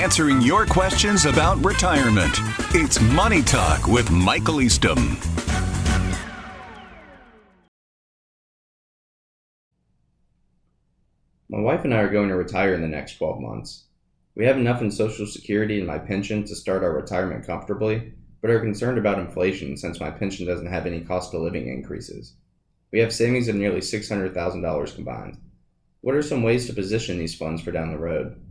answering your questions about retirement. It's Money Talk with Michael Eastham. My wife and I are going to retire in the next 12 months. We have enough in Social Security and my pension to start our retirement comfortably, but are concerned about inflation since my pension doesn't have any cost of living increases. We have savings of nearly $600,000 combined. What are some ways to position these funds for down the road?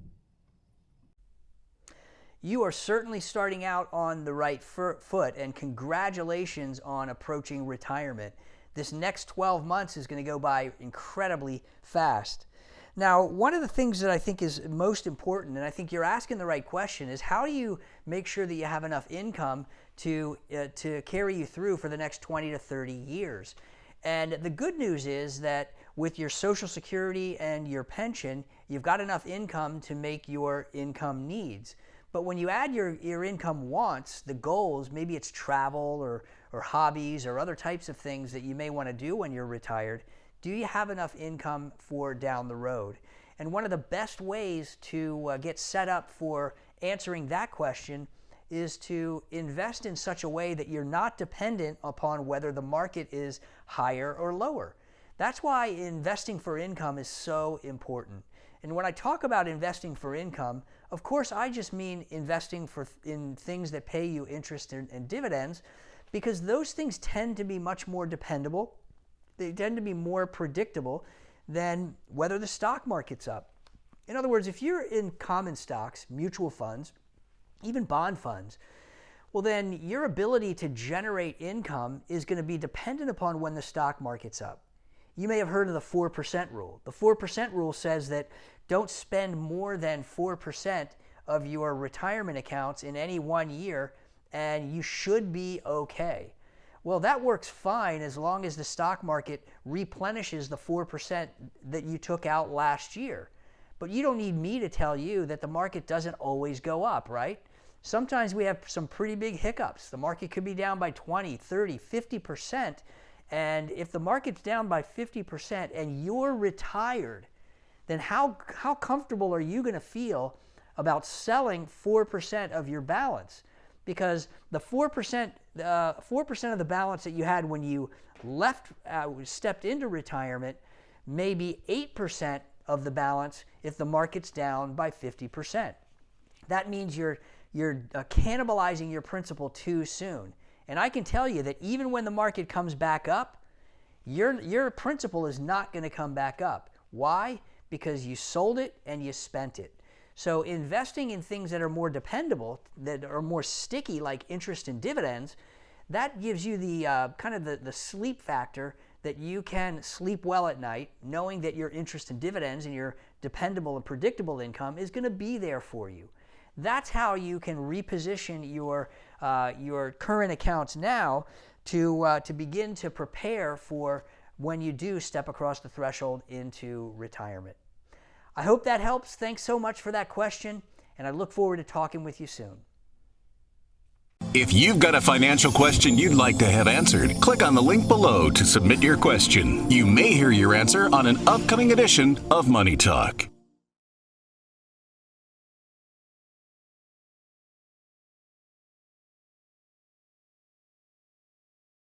You are certainly starting out on the right foot, and congratulations on approaching retirement. This next 12 months is going to go by incredibly fast. Now, one of the things that I think is most important, and I think you're asking the right question, is how do you make sure that you have enough income to carry you through for the next 20 to 30 years? And the good news is that with your Social Security and your pension, you've got enough income to make your income needs. But when you add your income wants, the goals, maybe it's travel or hobbies or other types of things that you may want to do when you're retired, do you have enough income for down the road? And one of the best ways to get set up for answering that question is to invest in such a way that you're not dependent upon whether the market is higher or lower. That's why investing for income is so important. And when I talk about investing for income, of course, I just mean investing in things that pay you interest and dividends, because those things tend to be much more dependable. They tend to be more predictable than whether the stock market's up. In other words, if you're in common stocks, mutual funds, even bond funds, well then your ability to generate income is going to be dependent upon when the stock market's up. You may have heard of the 4% rule. The 4% rule says that don't spend more than 4% of your retirement accounts in any 1 year, and you should be okay. Well, that works fine as long as the stock market replenishes the 4% that you took out last year. But you don't need me to tell you that the market doesn't always go up, right? Sometimes we have some pretty big hiccups. The market could be down by 20, 30, 50%. And if the market's down by 50% and you're retired, then how comfortable are you going to feel about selling 4% of your balance? Because the 4% of the balance that you had when you stepped into retirement may be 8% of the balance if the market's down by 50%. That means you're cannibalizing your principal too soon. And I can tell you that even when the market comes back up, your principal is not going to come back up. Why? Because you sold it and you spent it. So investing in things that are more dependable, that are more sticky, like interest and dividends, that gives you the the sleep factor that you can sleep well at night, knowing that your interest and dividends and your dependable and predictable income is going to be there for you. That's how you can reposition your current accounts now to begin to prepare for when you do step across the threshold into retirement. I hope that helps. Thanks so much for that question, and I look forward to talking with you soon. If you've got a financial question you'd like to have answered, click on the link below to submit your question. You may hear your answer on an upcoming edition of Money Talk.